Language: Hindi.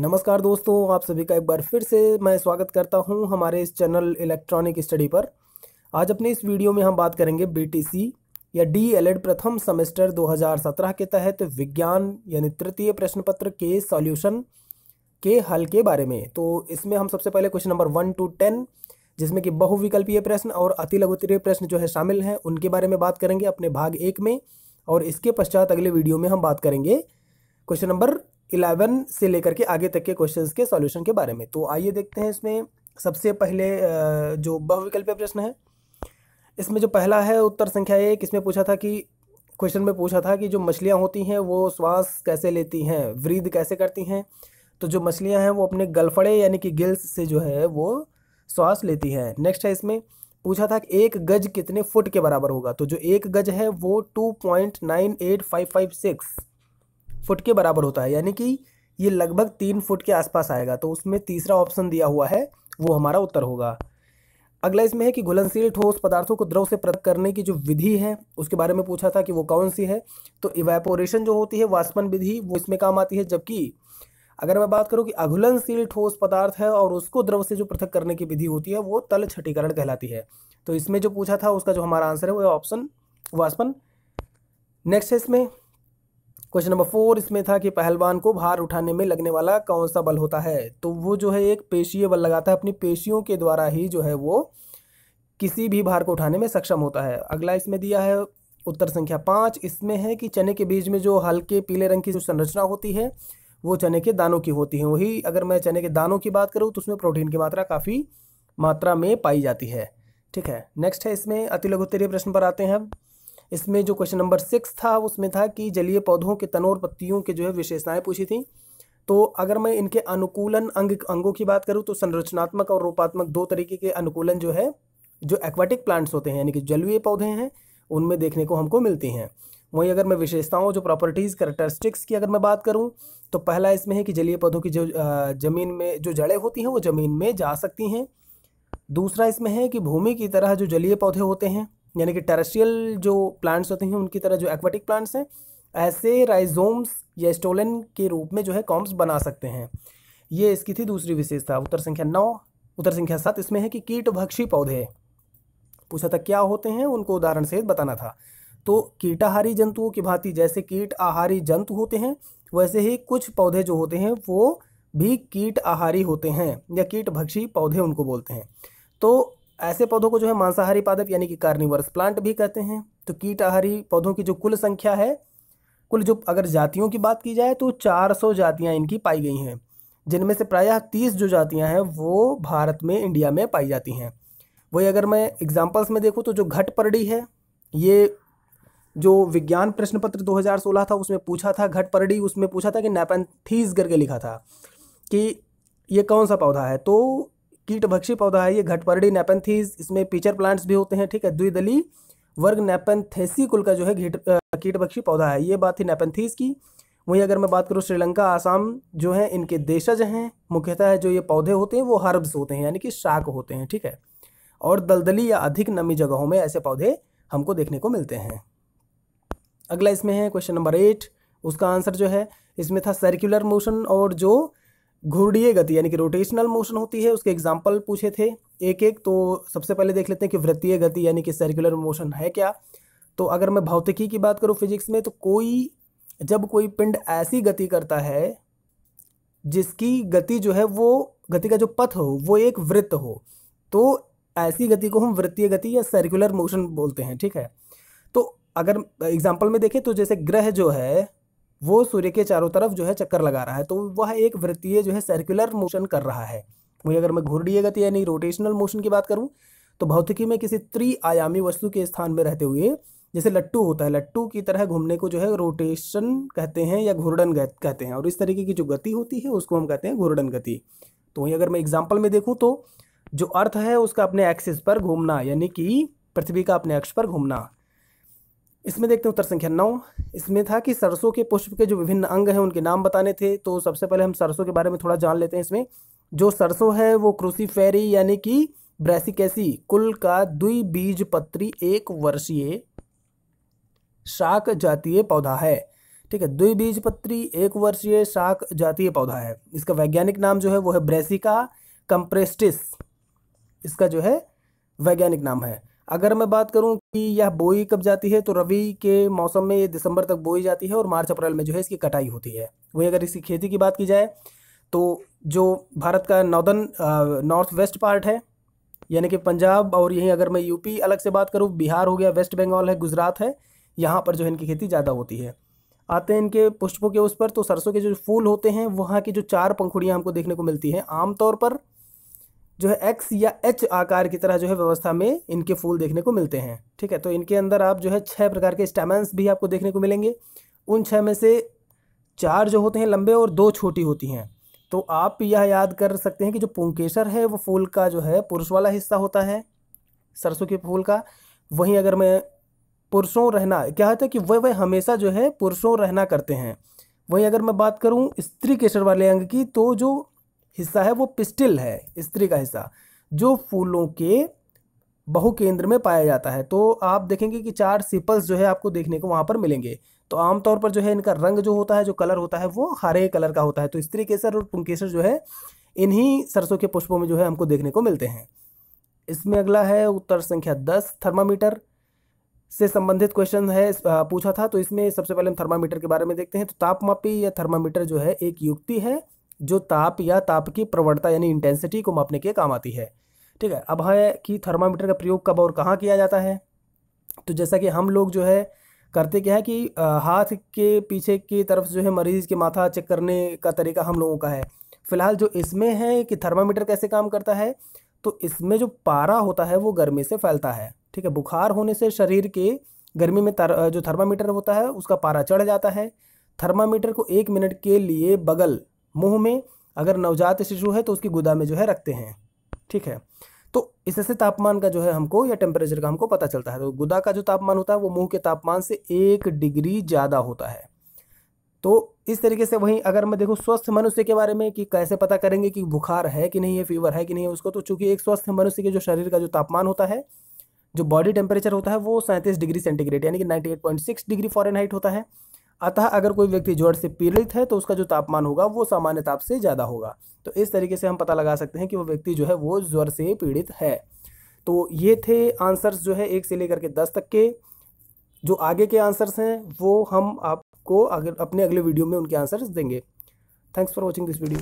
नमस्कार दोस्तों, आप सभी का एक बार फिर से मैं स्वागत करता हूं हमारे इस चैनल इलेक्ट्रॉनिक स्टडी पर। आज अपने इस वीडियो में हम बात करेंगे बीटीसी या डीएलएड प्रथम सेमेस्टर 2017 के तहत विज्ञान यानी तृतीय प्रश्न पत्र के सॉल्यूशन के हल के बारे में। तो इसमें हम सबसे पहले क्वेश्चन नंबर 1 to 10 जिसमें कि बहुविकल्पीय प्रश्न और अति लघुत्तरीय प्रश्न जो है शामिल हैं उनके बारे में बात करेंगे अपने भाग 1 में, और इसके पश्चात अगले वीडियो में हम बात करेंगे क्वेश्चन नंबर 11 से लेकर के आगे तक के क्वेश्चंस के सॉल्यूशन के बारे में। तो आइए देखते हैं इसमें सबसे पहले जो बहुविकल्पीय प्रश्न है, इसमें जो पहला है उत्तर संख्या 1। इसमें पूछा था कि क्वेश्चन में पूछा था कि जो मछलियां होती हैं वो श्वास कैसे लेती हैं, ब्रीद कैसे करती हैं। तो जो मछलियां हैं वो अपने गलफड़े यानी कि गिल्स से जो है वो श्वास लेती हैं। नेक्स्ट है, इसमें पूछा था कि एक गज कितने फुट के बराबर होगा। तो जो एक गज है वो 2.98556 फुट के बराबर होता है, यानी कि ये लगभग 3 फुट के आसपास आएगा। तो उसमें तीसरा ऑप्शन दिया हुआ है वो हमारा उत्तर होगा। अगला इसमें है कि घुलनशील ठोस पदार्थों को द्रव से पृथक करने की जो विधि है उसके बारे में पूछा था कि वो कौन सी है। तो इवेपोरेशन जो होती है, वाष्पन विधि, वो इसमें काम आती है। जबकि अगर मैं बात करूं कि अघुलनशील ठोस पदार्थ है और उसको द्रव से जो पृथक करने की विधि होती है वो तल छटीकरण कहलाती है। तो इसमें जो पूछा था उसका जो हमारा आंसर है वो ऑप्शन वाष्पन। नेक्स्ट है इसमें क्वेश्चन नंबर 4। इसमें था कि पहलवान को भार उठाने में लगने वाला कौन सा बल होता है। तो वो जो है एक पेशीय बल लगाता है, अपनी पेशियों के द्वारा ही जो है वो किसी भी भार को उठाने में सक्षम होता है। अगला इसमें दिया है उत्तर संख्या 5। इसमें है कि चने के बीज में जो हल्के पीले रंग की जो संरचना होती है वो चने के दानों की होती है। वही अगर मैं चने के दानों की बात करूँ तो उसमें प्रोटीन की मात्रा काफ़ी मात्रा में पाई जाती है। ठीक है, नेक्स्ट है इसमें अति लघुत्तरीय प्रश्न पर आते हैं। इसमें जो क्वेश्चन नंबर 6 था उसमें था कि जलीय पौधों के तनों और पत्तियों के जो है विशेषताएं पूछी थी। तो अगर मैं इनके अनुकूलन अंगों की बात करूं तो संरचनात्मक और रूपात्मक दो तरीके के अनुकूलन जो है जो एक्वाटिक प्लांट्स होते हैं यानी कि जलीय पौधे हैं उनमें देखने को हमको मिलती हैं। वहीं अगर मैं विशेषताओं जो प्रॉपर्टीज़ कैरेक्टरिस्टिक्स की अगर मैं बात करूं तो पहला इसमें है कि जलीय पौधों की जो जमीन में जो जड़ें होती हैं वो जमीन में जा सकती हैं। दूसरा इसमें है कि भूमि की तरह जो जलीय पौधे होते हैं यानी कि टेरेस्ट्रियल जो प्लांट्स होते हैं उनकी तरह जो एक्वाटिक प्लांट्स हैं ऐसे राइजोम्स या स्टोलन के रूप में जो है कॉम्स बना सकते हैं। ये इसकी थी दूसरी विशेषता। उत्तर संख्या 9। उत्तर संख्या 7 इसमें है कि कीटभक्षी पौधे पूछा था क्या होते हैं, उनको उदाहरण सहित बताना था। तो कीटाहारी जंतुओं की भांति जैसे कीट आहारी जंतु होते हैं वैसे ही कुछ पौधे जो होते हैं वो भी कीट आहारी होते हैं या कीटभक्षी पौधे उनको बोलते हैं। तो ऐसे पौधों को जो है मांसाहारी पादप यानी कि कार्निवरस प्लांट भी कहते हैं। तो कीटाहारी पौधों की जो कुल संख्या है, कुल जो अगर जातियों की बात की जाए तो 400 जातियां इनकी पाई गई हैं, जिनमें से प्रायः 30 जो जातियां हैं वो भारत में इंडिया में पाई जाती हैं। वही अगर मैं एग्जाम्पल्स में देखूँ तो जो घटपरडी है, ये जो विज्ञान प्रश्न पत्र 2016 था उसमें पूछा था घटपरडी, उसमें पूछा था कि नेपेंथीज करके लिखा था कि ये कौन सा पौधा है। तो कीटभक्षी पौधा है ये घटपरडी नेपेंथीज। इसमें पीचर प्लांट्स भी होते हैं। ठीक है, द्विदली वर्ग नेपेंथेसी कुल का जो है कीटभक्षी पौधा है। ये बात थी नेपेंथीज की। वहीं अगर मैं बात करूँ श्रीलंका आसाम जो है इनके देशज हैं, मुख्यतः जो ये पौधे होते हैं वो हर्ब्स होते हैं यानी कि शाक होते हैं। ठीक है, और दलदली या अधिक नमी जगहों में ऐसे पौधे हमको देखने को मिलते हैं। अगला इसमें है क्वेश्चन नंबर 8। उसका आंसर जो है इसमें था सर्कुलर मोशन और जो घूर्णीय गति यानी कि रोटेशनल मोशन होती है उसके एग्जाम्पल पूछे थे एक एक। तो सबसे पहले देख लेते हैं कि वृत्तीय गति यानी कि सर्कुलर मोशन है क्या। तो अगर मैं भौतिकी की बात करूँ फिजिक्स में, तो जब कोई पिंड ऐसी गति करता है जिसकी गति जो है वो गति का जो पथ हो वो एक वृत्त हो, तो ऐसी गति को हम वृत्तीय गति या सर्कुलर मोशन बोलते हैं। ठीक है, तो अगर एग्जाम्पल में देखें तो जैसे ग्रह जो है वो सूर्य के चारों तरफ जो है चक्कर लगा रहा है, तो वह एक वृत्तीय जो है सर्कुलर मोशन कर रहा है। वही अगर मैं घूर्णीय गति यानी रोटेशनल मोशन की बात करूं तो भौतिकी में किसी त्रिआयामी वस्तु के स्थान में रहते हुए जैसे लट्टू होता है, लट्टू की तरह घूमने को जो है रोटेशन कहते हैं या घूर्णन कहते हैं, और इस तरीके की जो गति होती है उसको हम कहते हैं घूर्णन गति। तो वहीं अगर मैं एग्जाम्पल में देखूँ तो जो अर्थ है उसका अपने एक्सिस पर घूमना यानी कि पृथ्वी का अपने अक्ष पर घूमना। इसमें देखते हैं उत्तर संख्या 9। इसमें था कि सरसों के पुष्प के जो विभिन्न अंग हैं उनके नाम बताने थे। तो सबसे पहले हम सरसों के बारे में थोड़ा जान लेते हैं। इसमें जो सरसों है वो क्रूसीफेरी यानी कि ब्रैसिकेसी कुल का द्विबीजपत्री एक वर्षीय शाक जातीय पौधा है। ठीक है। द्विबीजपत्री एक वर्षीय शाक जातीय पौधा है। इसका वैज्ञानिक नाम जो है वो है ब्रेसिका कंप्रेस्टिस, इसका जो है वैज्ञानिक नाम है। अगर मैं बात करूं कि यह बोई कब जाती है, तो रबी के मौसम में ये दिसंबर तक बोई जाती है और मार्च अप्रैल में जो है इसकी कटाई होती है। वहीं अगर इसकी खेती की बात की जाए तो जो भारत का नॉर्थ वेस्ट पार्ट है, यानी कि पंजाब, और यहीं अगर मैं यूपी अलग से बात करूँ, बिहार हो गया, वेस्ट बंगाल है, गुजरात है, यहाँ पर जो है इनकी खेती ज़्यादा होती है। आते हैं इनके पुष्पों के उस पर, तो सरसों के जो फूल होते हैं वहाँ की जो 4 पंखुड़ियाँ हमको देखने को मिलती हैं। आमतौर पर जो है एक्स या एच आकार की तरह जो है व्यवस्था में इनके फूल देखने को मिलते हैं। ठीक है, तो इनके अंदर आप जो है 6 प्रकार के स्टेमेंस भी आपको देखने को मिलेंगे। उन 6 में से 4 जो होते हैं लंबे और 2 छोटी होती हैं। तो आप यह याद कर सकते हैं कि जो पुंकेसर है वो फूल का जो है पुरुष वाला हिस्सा होता है सरसों के फूल का। वहीं अगर मैं पुरुषों रहना, क्या होता है कि वह हमेशा जो है पुरुषों रहना करते हैं। वहीं अगर मैं बात करूं स्त्री केसर वाले अंग की, तो जो हिस्सा है वो पिस्टिल है, स्त्री का हिस्सा, जो फूलों के बहुकेंद्र में पाया जाता है। तो आप देखेंगे कि 4 सिपल्स जो है आपको देखने को वहाँ पर मिलेंगे। तो आमतौर पर जो है इनका रंग जो होता है, जो कलर होता है, वो हरे कलर का होता है। तो स्त्री केसर और पुंकेसर जो है इन्हीं सरसों के पुष्पों में जो है हमको देखने को मिलते हैं। इसमें अगला है उत्तर संख्या 10, थर्मामीटर से संबंधित क्वेश्चन है, पूछा था। तो इसमें सबसे पहले हम थर्मामीटर के बारे में देखते हैं। तो तापमापी या थर्मामीटर जो है एक युक्ति है जो ताप या ताप की प्रवणता यानी इंटेंसिटी को मापने के काम आती है। ठीक है, अब है कि थर्मामीटर का प्रयोग कब और कहाँ किया जाता है। तो जैसा कि हम लोग जो है करते क्या है कि हाथ के पीछे की तरफ जो है मरीज़ के माथा चेक करने का तरीका हम लोगों का है। फिलहाल जो इसमें है कि थर्मामीटर कैसे काम करता है, तो इसमें जो पारा होता है वो गर्मी से फैलता है। ठीक है, बुखार होने से शरीर के गर्मी में जो थर्मामीटर होता है उसका पारा चढ़ जाता है। थर्मामीटर को 1 मिनट के लिए बगल मुंह में, अगर नवजात शिशु है तो उसकी गुदा में जो है रखते हैं। ठीक है, तो इससे तापमान का जो है हमको या टेम्परेचर का हमको पता चलता है। तो गुदा का जो तापमान होता है वो मुंह के तापमान से 1 डिग्री ज़्यादा होता है। तो इस तरीके से वहीं अगर मैं देखूँ स्वस्थ मनुष्य के बारे में कि कैसे पता करेंगे कि बुखार है कि नहीं है, फीवर है कि नहीं है उसको, तो चूंकि एक स्वस्थ मनुष्य के जो शरीर का जो तापमान होता है, जो बॉडी टेम्परेचर होता है वो 37 डिग्री सेंटीग्रेड यानी कि 98.6 डिग्री फ़ारेनहाइट होता है। अतः अगर कोई व्यक्ति ज्वर से पीड़ित है तो उसका जो तापमान होगा वो सामान्य ताप से ज़्यादा होगा। तो इस तरीके से हम पता लगा सकते हैं कि वो व्यक्ति जो है वो ज्वर से पीड़ित है। तो ये थे आंसर्स जो है 1 से लेकर के 10 तक के। जो आगे के आंसर्स हैं वो हम आपको अगर अपने अगले वीडियो में उनके आंसर्स देंगे। Thanks for watching this video.